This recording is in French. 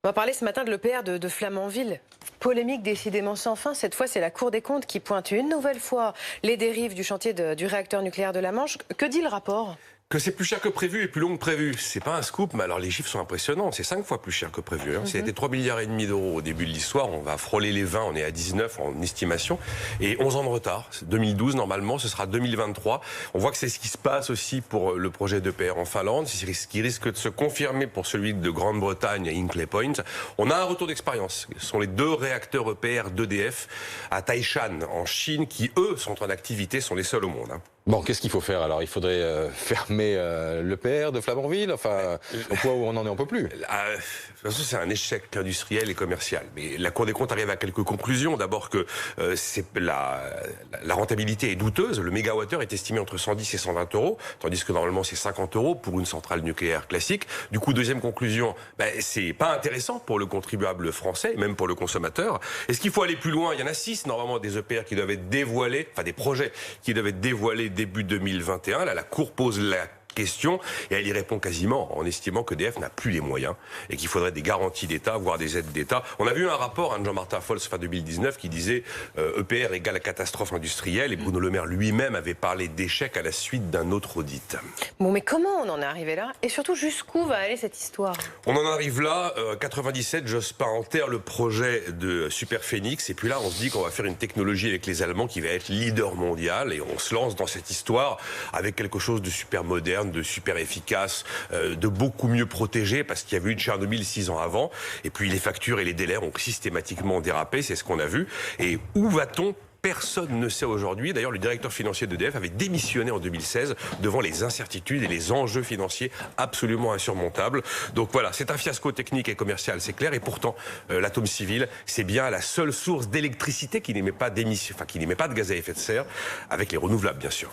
On va parler ce matin de l'EPR de Flamanville. Polémique décidément sans fin. Cette fois, c'est la Cour des comptes qui pointe une nouvelle fois les dérives du chantier du réacteur nucléaire de la Manche. Que dit le rapport ? Que c'est plus cher que prévu et plus long que prévu. C'est pas un scoop, mais alors les chiffres sont impressionnants. C'est 5 fois plus cher que prévu. C'était 3,5 milliards d'euros au début de l'histoire. On va frôler les 20, on est à 19 en estimation. Et 11 ans de retard. 2012, normalement, ce sera 2023. On voit que c'est ce qui se passe aussi pour le projet d'EPR en Finlande. C'est ce qui risque de se confirmer pour celui de Grande-Bretagne à Hinkley Point. On a un retour d'expérience. Ce sont les 2 réacteurs EPR d'EDF à Taishan, en Chine, qui, eux, sont en activité, sont les seuls au monde. Bon, qu'est-ce qu'il faut faire alors? Il faudrait fermer l'EPR de Flamanville. Enfin, au point où on en est, on peut plus. De toute façon, c'est un échec industriel et commercial. Mais la Cour des comptes arrive à quelques conclusions. D'abord que la rentabilité est douteuse. Le mégawattheure est estimé entre 110 et 120 euros, tandis que normalement c'est 50 euros pour une centrale nucléaire classique. Du coup, deuxième conclusion, c'est pas intéressant pour le contribuable français, même pour le consommateur. Est-ce qu'il faut aller plus loin? Il y en a 6 normalement des EPR qui doivent être dévoilés, enfin des projets qui doivent être dévoilés début 2021. Là, la Cour pose la question et elle y répond quasiment en estimant qu'EDF n'a plus les moyens et qu'il faudrait des garanties d'État, voire des aides d'État. On a vu un rapport de Jean-Martin Folz fin 2019 qui disait EPR égale à catastrophe industrielle et Bruno Le Maire lui-même avait parlé d'échec à la suite d'un autre audit. Bon, mais comment on en est arrivé là? Et surtout, jusqu'où va aller cette histoire? On en arrive là, 97, Jospin enterre le projet de Super Phénix et puis là on se dit qu'on va faire une technologie avec les Allemands qui va être leader mondial et on se lance dans cette histoire avec quelque chose de super moderne, de super efficace, de beaucoup mieux protégé parce qu'il y avait eu Tchernobyl 6 ans avant et puis les factures et les délais ont systématiquement dérapé, c'est ce qu'on a vu. Et où va-t-on? Personne ne sait aujourd'hui. D'ailleurs, le directeur financier d'EDF avait démissionné en 2016 devant les incertitudes et les enjeux financiers absolument insurmontables. Donc voilà, c'est un fiasco technique et commercial, c'est clair. Et pourtant, l'atome civil, c'est bien la seule source d'électricité qui n'émet pas d'émissions, enfin qui n'émet pas de gaz à effet de serre, avec les renouvelables, bien sûr.